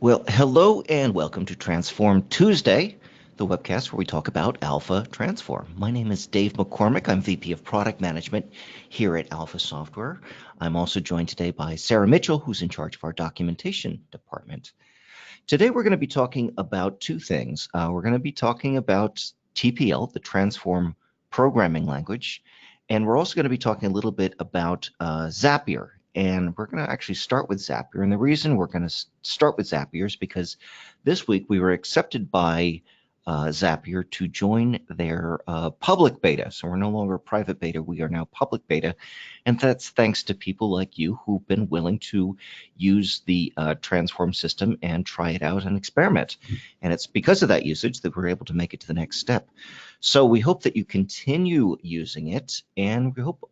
Well, hello and welcome to Transform Tuesday, the webcast where we talk about Alpha Transform. My name is Dave McCormick. I'm VP of Product Management here at Alpha Software. I'm also joined today by Sarah Mitchell, who's in charge of our documentation department. Today we're going to be talking about two things. We're going to be talking about TPL, the Transform programming language, and we're also going to be talking a little bit about Zapier. And we're going to actually start with Zapier. And the reason we're going to start with Zapier is because this week we were accepted by Zapier to join their public beta. So we're no longer private beta, we are now public beta. And that's thanks to people like you who've been willing to use the Transform system and try it out and experiment. And it's because of that usage that we're able to make it to the next step. So we hope that you continue using it, and we hope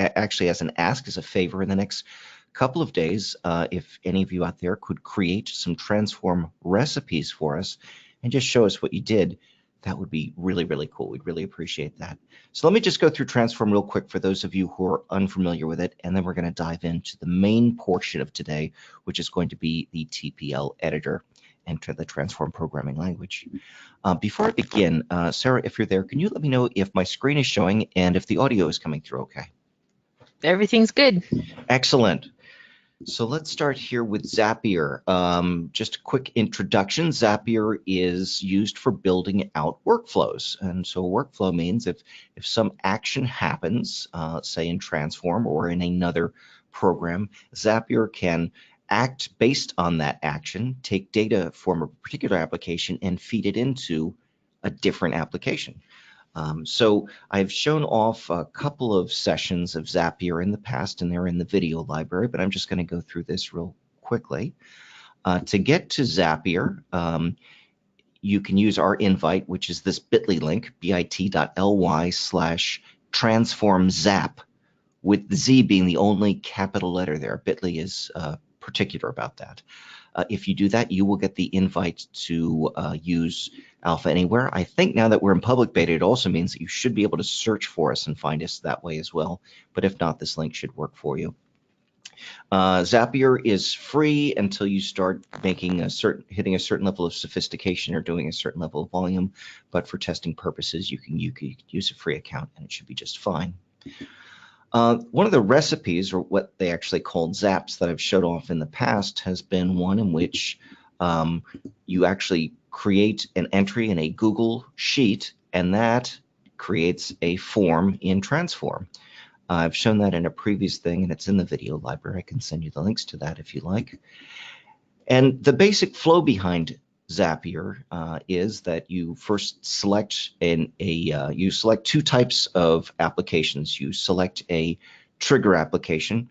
actually as an ask, as a favor, in the next couple of days, if any of you out there could create some Transform recipes for us and just show us what you did, that would be really, really cool. We'd really appreciate that. So let me just go through Transform real quick for those of you who are unfamiliar with it, and then we're going to dive into the main portion of today, which is going to be the TPL editor and the Transform programming language. Before I begin, Sarah, if you're there, can you let me know if my screen is showing and if the audio is coming through okay? Everything's good. Excellent. So let's start here with Zapier. Just a quick introduction. Zapier is used for building out workflows. And so a workflow means if some action happens, say in Transform or in another program, Zapier can act based on that action, take data from a particular application and feed it into a different application. So I've shown off a couple of sessions of Zapier in the past, and they're in the video library, but I'm just going to go through this real quickly. To get to Zapier, you can use our invite, which is this bit.ly link, bit.ly/transformzap, with the Z being the only capital letter there. Bit.ly is particular about that. If you do that, you will get the invite to use Alpha Anywhere. I think now that we're in public beta, it also means that you should be able to search for us and find us that way as well. But if not, this link should work for you. Zapier is free until you start making hitting a certain level of sophistication or doing a certain level of volume. But for testing purposes, you can use a free account and it should be just fine. One of the recipes, or what they actually called zaps, that I've showed off in the past has been one in which you actually create an entry in a Google Sheet, and that creates a form in Transform. I've shown that in a previous thing, and it's in the video library. I can send you the links to that if you like. And the basic flow behind Zapier is that you first select you select two types of applications. You select a trigger application,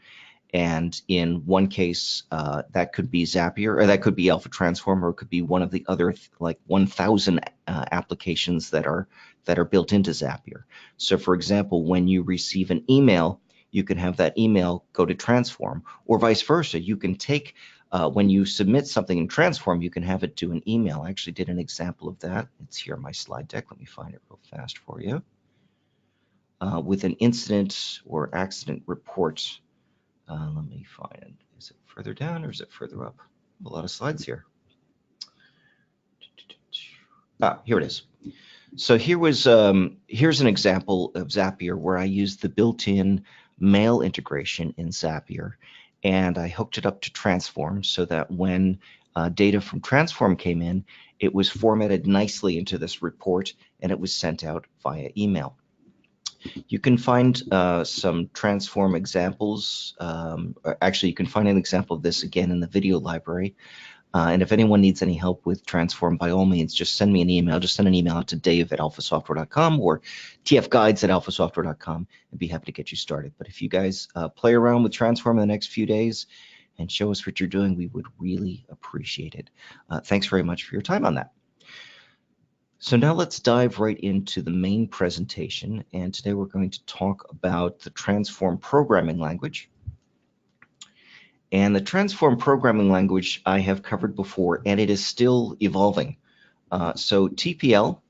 and in one case that could be Zapier, or that could be Alpha Transform, or it could be one of the other like 1,000 applications that are built into Zapier. So for example, when you receive an email, you can have that email go to Transform, or vice versa. You can take when you submit something in Transform, you can have it do an email. I actually did an example of that. It's here in my slide deck. Let me find it real fast for you. With an incident or accident report. Let me find it. Is it further down or is it further up? A lot of slides here. Here it is. So here's an example of Zapier where I used the built-in mail integration in Zapier, and I hooked it up to Transform so that when data from Transform came in, it was formatted nicely into this report and it was sent out via email. You can find some Transform examples. Actually, you can find an example of this again in the video library. And if anyone needs any help with Transform, by all means, just send me an email. Just send an email out to dave@alphasoftware.com or tfguides@alphasoftware.com. I'd be happy to get you started. But if you guys play around with Transform in the next few days and show us what you're doing, we would really appreciate it. Thanks very much for your time on that. So now let's dive right into the main presentation. And today we're going to talk about the Transform programming language. And the Transform programming language I have covered before, and it is still evolving. So TPL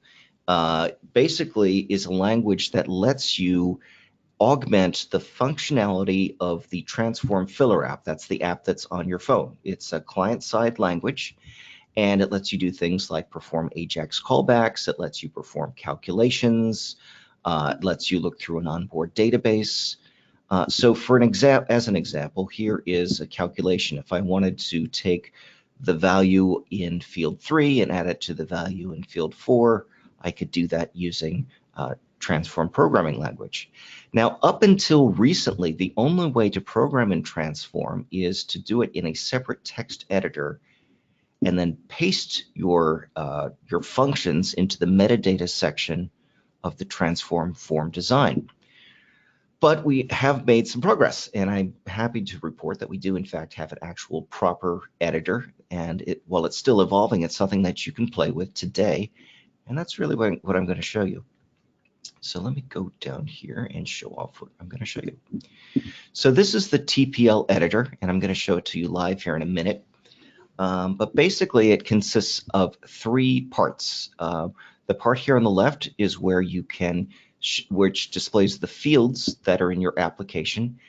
basically is a language that lets you augment the functionality of the TransForm filler app. That's the app that's on your phone. It's a client-side language, and it lets you do things like perform AJAX callbacks. It lets you perform calculations. It lets you look through an onboard database. So for as an example, here is a calculation. If I wanted to take the value in field 3 and add it to the value in field 4, I could do that using TransForm programming language. Now, up until recently, the only way to program in TransForm is to do it in a separate text editor and then paste your functions into the metadata section of the TransForm form design. But we have made some progress, and I'm happy to report that we do in fact have an actual proper editor, and while it's still evolving, it's something that you can play with today, and that's really what I'm going to show you. So let me go down here and show off what I'm going to show you. So this is the TPL editor, and I'm going to show it to you live here in a minute. But basically it consists of 3 parts. The part here on the left is where you can, which displays the fields that are in your application.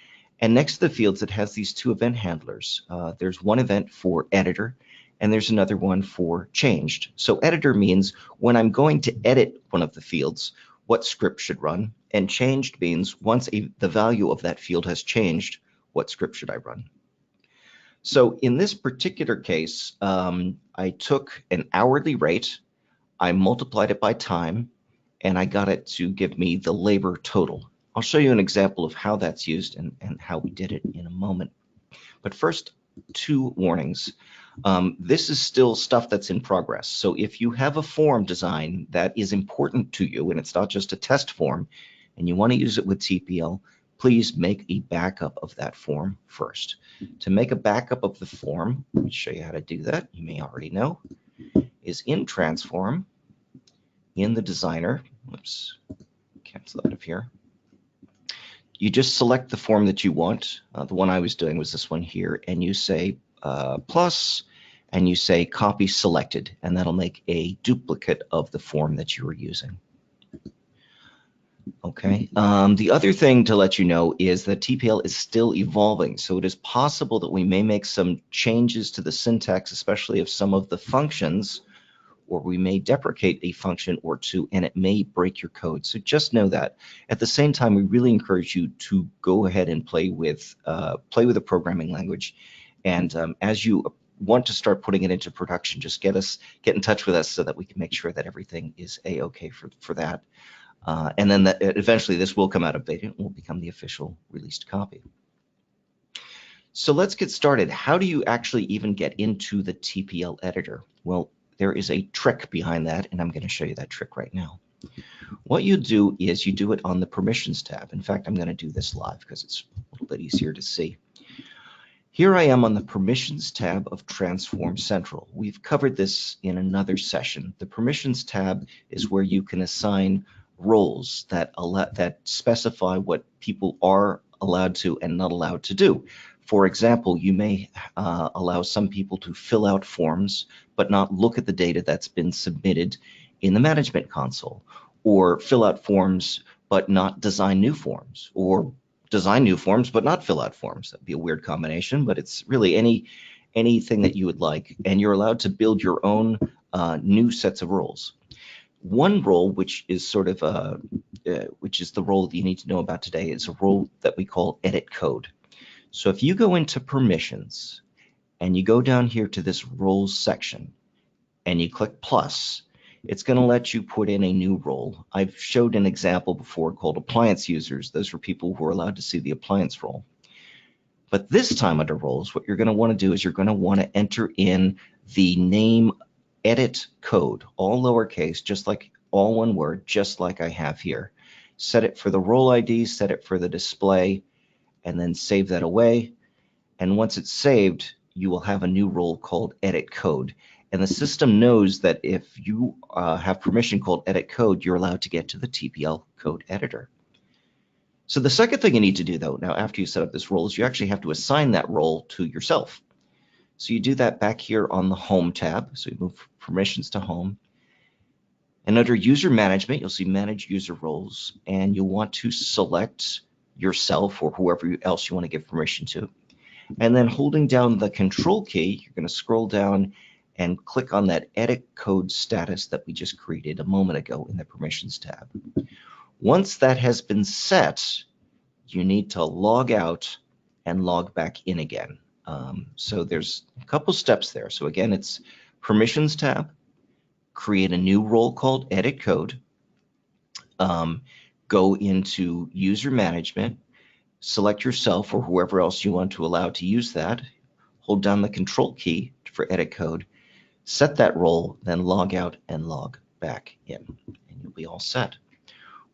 And next to the fields, it has these 2 event handlers. There's one event for editor, and there's another one for changed. So editor means when I'm going to edit one of the fields, what script should run, and changed means once the value of that field has changed, what script should I run. So in this particular case, I took an hourly rate, I multiplied it by time, and I got it to give me the labor total. I'll show you an example of how that's used and how we did it in a moment. But first, 2 warnings. This is still stuff that's in progress. So if you have a form design that is important to you, and it's not just a test form, and you want to use it with TPL, please make a backup of that form first. To make a backup of the form, let me show you how to do that. You may already know, is in TransForm, in the designer, oops, cancel out of here. You just select the form that you want. The one I was doing was this one here, and you say plus, and you say copy selected, and that'll make a duplicate of the form that you were using. Okay. The other thing to let you know is that TPL is still evolving, so it is possible that we may make some changes to the syntax, especially of some of the functions, or we may deprecate a function or 2, and it may break your code. So just know that. At the same time, we really encourage you to go ahead and play with a programming language. And as you want to start putting it into production, just get in touch with us so that we can make sure that everything is a-okay for that. And then eventually this will come out of beta and will become the official released copy. So let's get started. How do you actually even get into the TPL editor? Well, there is a trick behind that, and I'm going to show you that trick right now. What you do is you do it on the permissions tab. In fact, I'm going to do this live because it's a little bit easier to see. Here I am on the permissions tab of TransForm Central. We've covered this in another session. The permissions tab is where you can assign roles that specify what people are allowed to and not allowed to do. For example, you may allow some people to fill out forms but not look at the data that's been submitted in the management console, or fill out forms but not design new forms, or design new forms but not fill out forms. That'd be a weird combination, but it's really anything that you would like, and you're allowed to build your own new sets of roles. One role, which is sort of which is the role that you need to know about today, is a role that we call edit code. So if you go into permissions and you go down here to this roles section and you click plus, it's going to let you put in a new role. I've showed an example before called appliance users. Those are people who are allowed to see the appliance role. But this time under roles, what you're going to want to do is you're going to want to enter in the name edit code, all lowercase, just like all one word, just like I have here. Set it for the role ID, set it for the display, and then save that away. And once it's saved, you will have a new role called edit code. And the system knows that if you have permission called edit code, you're allowed to get to the TPL code editor. So the second thing you need to do, though, now after you set up this role, is you actually have to assign that role to yourself. So you do that back here on the Home tab. So you move permissions to Home. And under User Management, you'll see Manage User Roles. And you'll want to select yourself or whoever else you want to give permission to. And then holding down the control key, you're going to scroll down and click on that edit code status that we just created a moment ago in the permissions tab. Once that has been set, you need to log out and log back in again. So there's a couple steps there. So again, it's permissions tab, create a new role called edit code, go into user management, select yourself or whoever else you want to allow to use that, hold down the control key for edit code, set that role, then log out and log back in, and you'll be all set.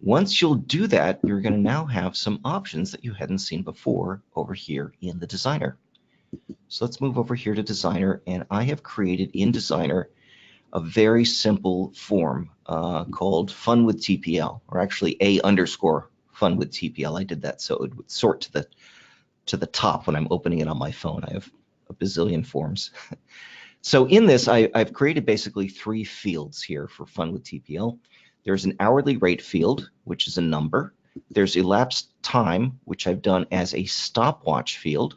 Once you'll do that, you're going to now have some options that you hadn't seen before over here in the Designer. So let's move over here to Designer, and I have created in Designer a very simple form called Fun with TPL, or actually A_Fun with TPL. I did that so it would sort to the top when I'm opening it on my phone. I have a bazillion forms. So in this, I've created basically 3 fields here for Fun with TPL. There's an hourly rate field, which is a number. There's elapsed time, which I've done as a stopwatch field.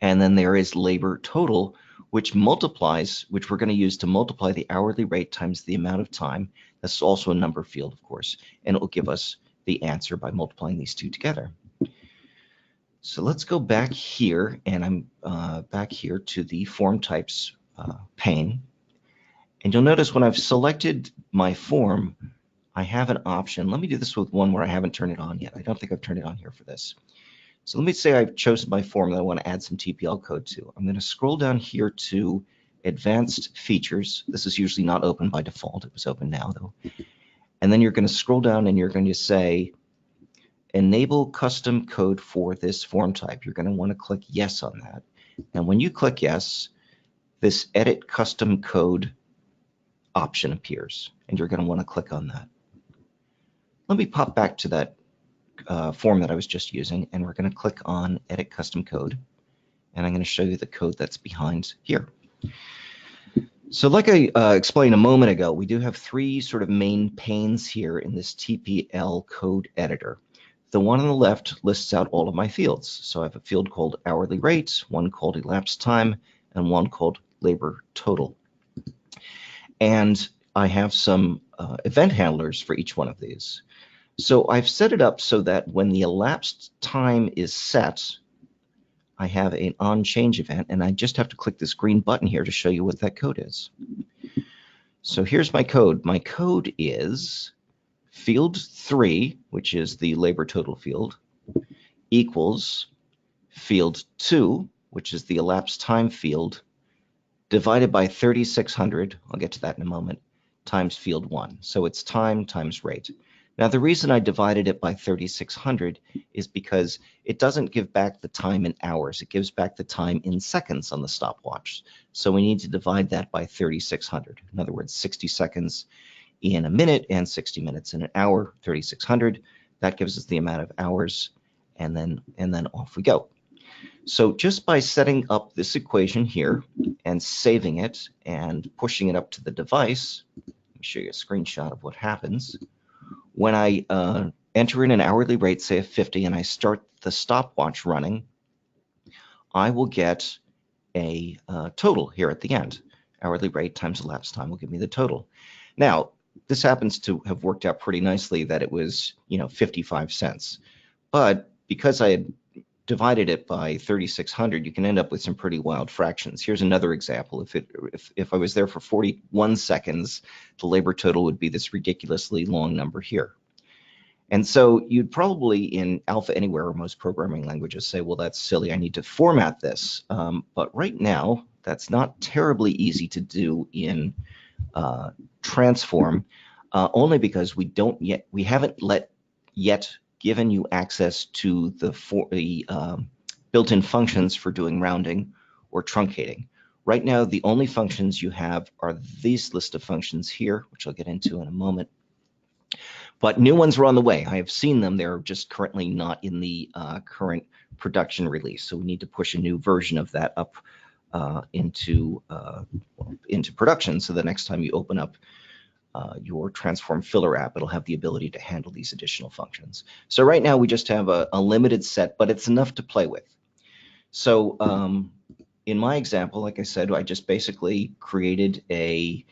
And then there is labor total, which we're going to use to multiply the hourly rate times the amount of time. That's also a number field, of course, and it will give us the answer by multiplying these 2 together. So let's go back here, and I'm back here to the form types pane. And you'll notice when I've selected my form, I have an option. Let me do this with one where I haven't turned it on yet. I don't think I've turned it on here for this. So let me say I've chosen my form that I want to add some TPL code to. I'm going to scroll down here to Advanced Features. This is usually not open by default. It was open now, though. And then you're going to scroll down and you're going to say, Enable custom code for this form type. You're going to want to click yes on that. And when you click yes, this Edit Custom Code option appears, and you're going to want to click on that. Let me pop back to that form that I was just using, and we're going to click on Edit Custom Code, and I'm going to show you the code that's behind here. So like I explained a moment ago, we do have 3 sort of main panes here in this TPL code editor. The one on the left lists out all of my fields. So I have a field called hourly rate, one called elapsed time, and one called labor total. And I have some event handlers for each one of these. So I've set it up so that when the elapsed time is set, I have an on-change event, and I just have to click this green button here to show you what that code is. So here's my code. My code is field 3, which is the labor total field, equals field 2, which is the elapsed time field, divided by 3600, I'll get to that in a moment, times field 1. So it's time times rate. Now the reason I divided it by 3600 is because it doesn't give back the time in hours, it gives back the time in seconds on the stopwatch. So we need to divide that by 3600. In other words, 60 seconds in a minute and 60 minutes in an hour, 3600. That gives us the amount of hours, and then off we go. So just by setting up this equation here and saving it and pushing it up to the device, let me show you a screenshot of what happens. When I enter in an hourly rate, say of 50, and I start the stopwatch running, I will get a total here at the end. Hourly rate times elapsed time will give me the total. Now, this happens to have worked out pretty nicely that it was, 55 cents. But because I had divided it by 3600, you can end up with some pretty wild fractions. Here's another example. If I was there for 41 seconds, the labor total would be this ridiculously long number here. And so you'd probably in Alpha Anywhere or most programming languages say, well, that's silly, I need to format this. But right now, that's not terribly easy to do in TransForm, only because we haven't yet given you access to the built-in functions for doing rounding or truncating. Right now, the only functions you have are these list of functions here, which I'll get into in a moment. But new ones are on the way. I have seen them. They're just currently not in the current production release. So we need to push a new version of that up into production. So the next time you open up your TransForm filler app, it'll have the ability to handle these additional functions. So right now we just have a limited set, but it's enough to play with. So in my example, like I said, I just basically created a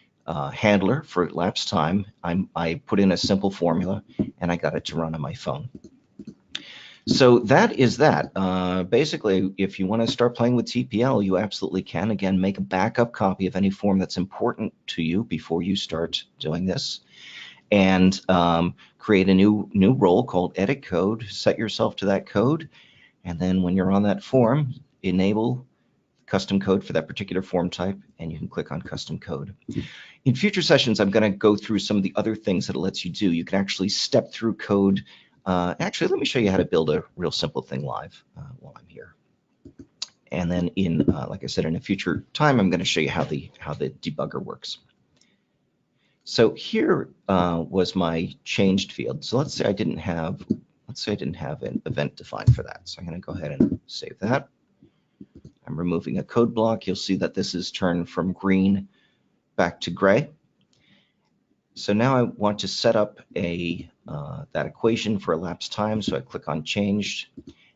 handler for elapsed time. I put in a simple formula, and I got it to run on my phone. So that is that. Basically, if you want to start playing with TPL, you absolutely can. Again, make a backup copy of any form that's important to you before you start doing this, and create a new role called Edit Code. Set yourself to that code, and then when you're on that form, enable custom code for that particular form type, and you can click on custom code. In future sessions, I'm going to go through some of the other things that it lets you do. You can actually step through code. Actually, let me show you how to build a real simple thing live while I'm here. And then in, like I said, in a future time, I'm going to show you how the debugger works. So here was my changed field. So let's say I didn't have an event defined for that. So I'm going to go ahead and save that. I'm removing a code block. You'll see that this is turned from green back to gray. So now I want to set up that equation for elapsed time. So I click on changed,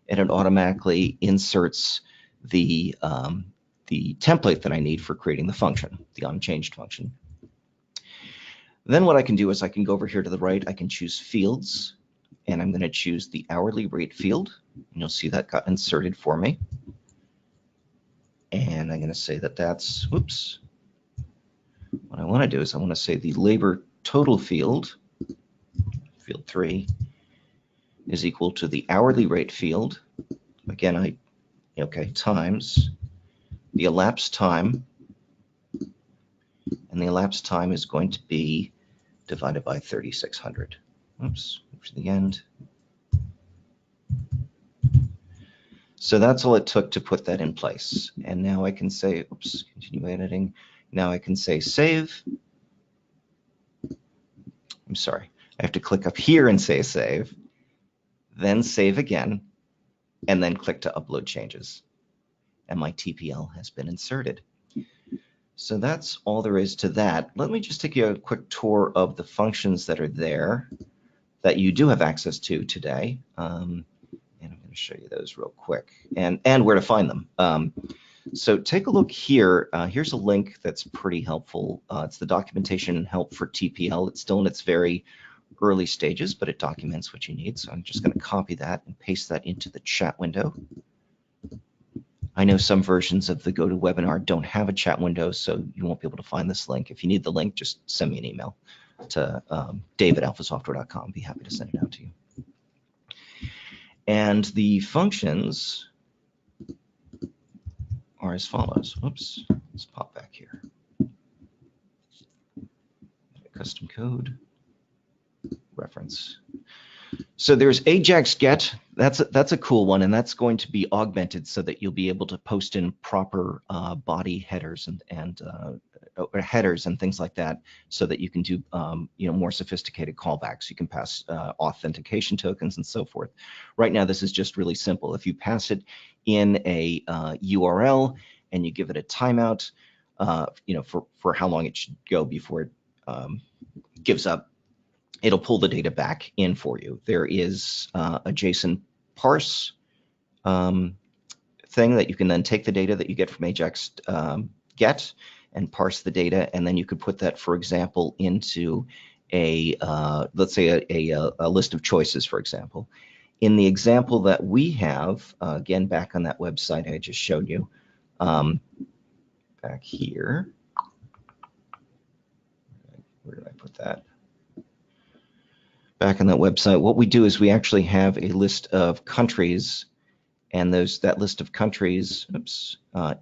and it automatically inserts the template that I need for creating the function, the unchanged function. Then what I can do is I can go over here to the right. I can choose fields, and I'm going to choose the hourly rate field. And you'll see that got inserted for me. And I'm going to say that that's, whoops. What I want to do is I want to say the labor total field, field 3, is equal to the hourly rate field. Again, times the elapsed time. And the elapsed time is going to be divided by 3,600. Oops, to the end. So that's all it took to put that in place. And now I can say, oops, continue editing. Now I can say save. I'm sorry, I have to click up here and say save, then save again, and then click to upload changes. And my TPL has been inserted. So that's all there is to that. Let me just take you a quick tour of the functions that are there that you do have access to today. And I'm going to show you those real quick, and where to find them. So take a look here. Here's a link that's pretty helpful. It's the documentation and help for TPL. It's still in its very early stages, but it documents what you need. So I'm just going to copy that and paste that into the chat window. I know some versions of the GoToWebinar don't have a chat window, so you won't be able to find this link. If you need the link, just send me an email to dave@alphasoftware.com. Be happy to send it out to you. And the functions are as follows. Oops, let's pop back here. Custom code, reference. So there's AJAX Get. That's a cool one, and that's going to be augmented so that you'll be able to post in proper body headers and headers and things like that, so that you can do more sophisticated callbacks. You can pass authentication tokens and so forth. Right now, this is just really simple. If you pass it in a URL and you give it a timeout, for how long it should go before it gives up, it'll pull the data back in for you. There is a JSON parse thing that you can then take the data that you get from AJAX Get and parse the data, and then you could put that, for example, into let's say a list of choices, for example. In the example that we have, again, back on that website I just showed you, back here, where did I put that? Back on that website, what we do is we actually have a list of countries, and that list of countries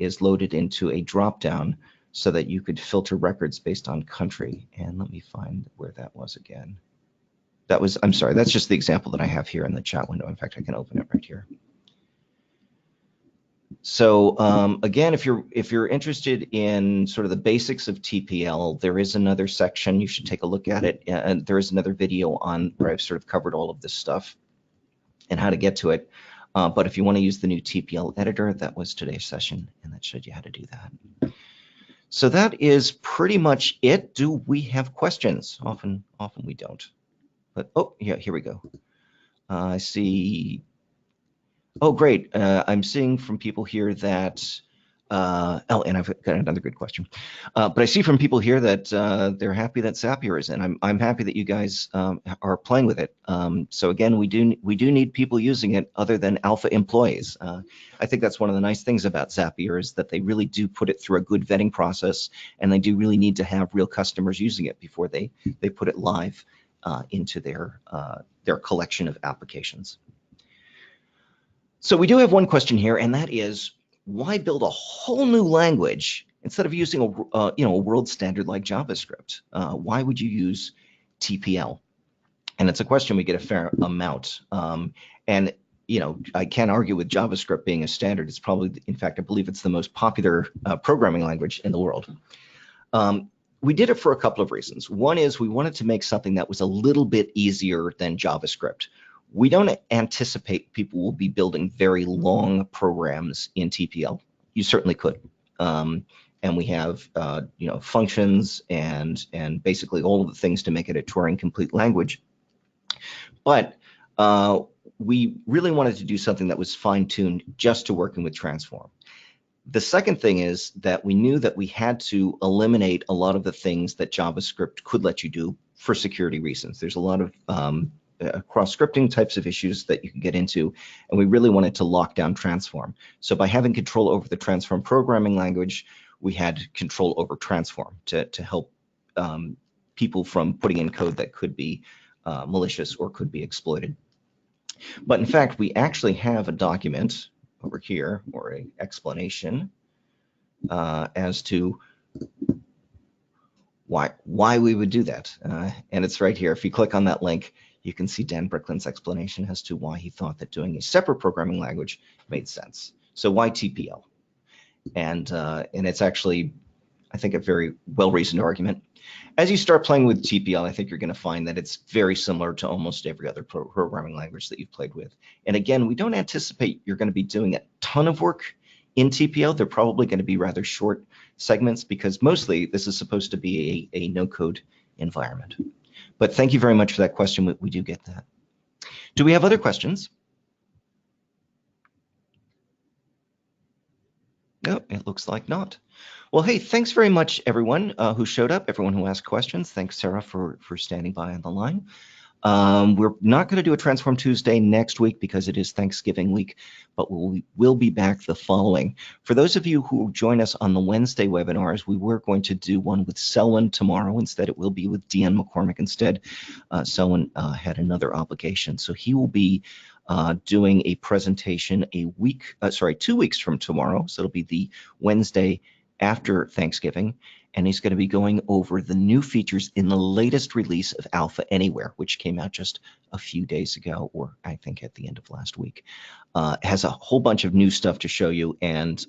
is loaded into a drop-down so that you could filter records based on country. And let me find where that was again. I'm sorry, that's just the example that I have here in the chat window. In fact, I can open it right here. So again, if you're interested in sort of the basics of TPL, there is another section. You should take a look at it. And there is another video on where I've sort of covered all of this stuff and how to get to it. But if you want to use the new TPL editor, that was today's session, and that showed you how to do that. So that is pretty much it. Do we have questions? Often we don't. But oh yeah, here we go. I see. Oh great. I'm seeing from people here that. Oh, and I've got another good question. But I see from people here that they're happy that Zapier is in. I'm happy that you guys are playing with it. So again, we do need people using it other than alpha employees. I think that's one of the nice things about Zapier is that they really do put it through a good vetting process, and they do really need to have real customers using it before they put it live into their collection of applications. So we do have one question here, and that is, why build a whole new language instead of using a world standard like JavaScript? Why would you use TPL? And it's a question we get a fair amount. And I can't argue with JavaScript being a standard. It's probably, in fact, I believe it's the most popular programming language in the world. We did it for a couple of reasons. One is we wanted to make something that was a little bit easier than JavaScript. We don't anticipate people will be building very long programs in TPL. You certainly could. And we have functions and basically all of the things to make it a Turing complete language. But we really wanted to do something that was fine-tuned just to working with TransForm. The second thing is that we knew that we had to eliminate a lot of the things that JavaScript could let you do for security reasons. There's a lot of cross-scripting types of issues that you can get into, and we really wanted to lock down TransForm. So by having control over the TransForm programming language, we had control over TransForm to help people from putting in code that could be malicious or could be exploited. But in fact, we actually have a document over here, or an explanation as to why we would do that. And it's right here. If you click on that link, you can see Dan Bricklin's explanation as to why he thought that doing a separate programming language made sense. So why TPL? And it's actually, I think, a very well-reasoned argument. As you start playing with TPL, I think you're going to find that it's very similar to almost every other programming language that you've played with. And again, we don't anticipate you're going to be doing a ton of work in TPL. They're probably going to be rather short segments because mostly this is supposed to be a no-code environment. But thank you very much for that question. We do get that. Do we have other questions? No, it looks like not. Well, hey, thanks very much, everyone who showed up, everyone who asked questions. Thanks, Sarah, for standing by on the line. We're not going to do a TransForm Tuesday next week because it is Thanksgiving week, but we'll be back the following. For those of you who join us on the Wednesday webinars, we were going to do one with Selwyn tomorrow. Instead, it will be with Deanne McCormick instead. Selwyn had another obligation, so he will be doing a presentation 2 weeks from tomorrow. So it'll be the Wednesday after Thanksgiving, and he's going to be going over the new features in the latest release of Alpha Anywhere, which came out just a few days ago, or I think at the end of last week. It has a whole bunch of new stuff to show you, and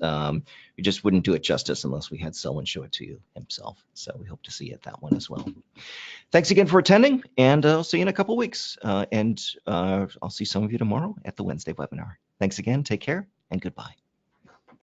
we just wouldn't do it justice unless we had Selwyn show it to you himself. So we hope to see you at that one as well. Thanks again for attending, and I'll see you in a couple weeks. And I'll see some of you tomorrow at the Wednesday webinar. Thanks again, take care, and goodbye.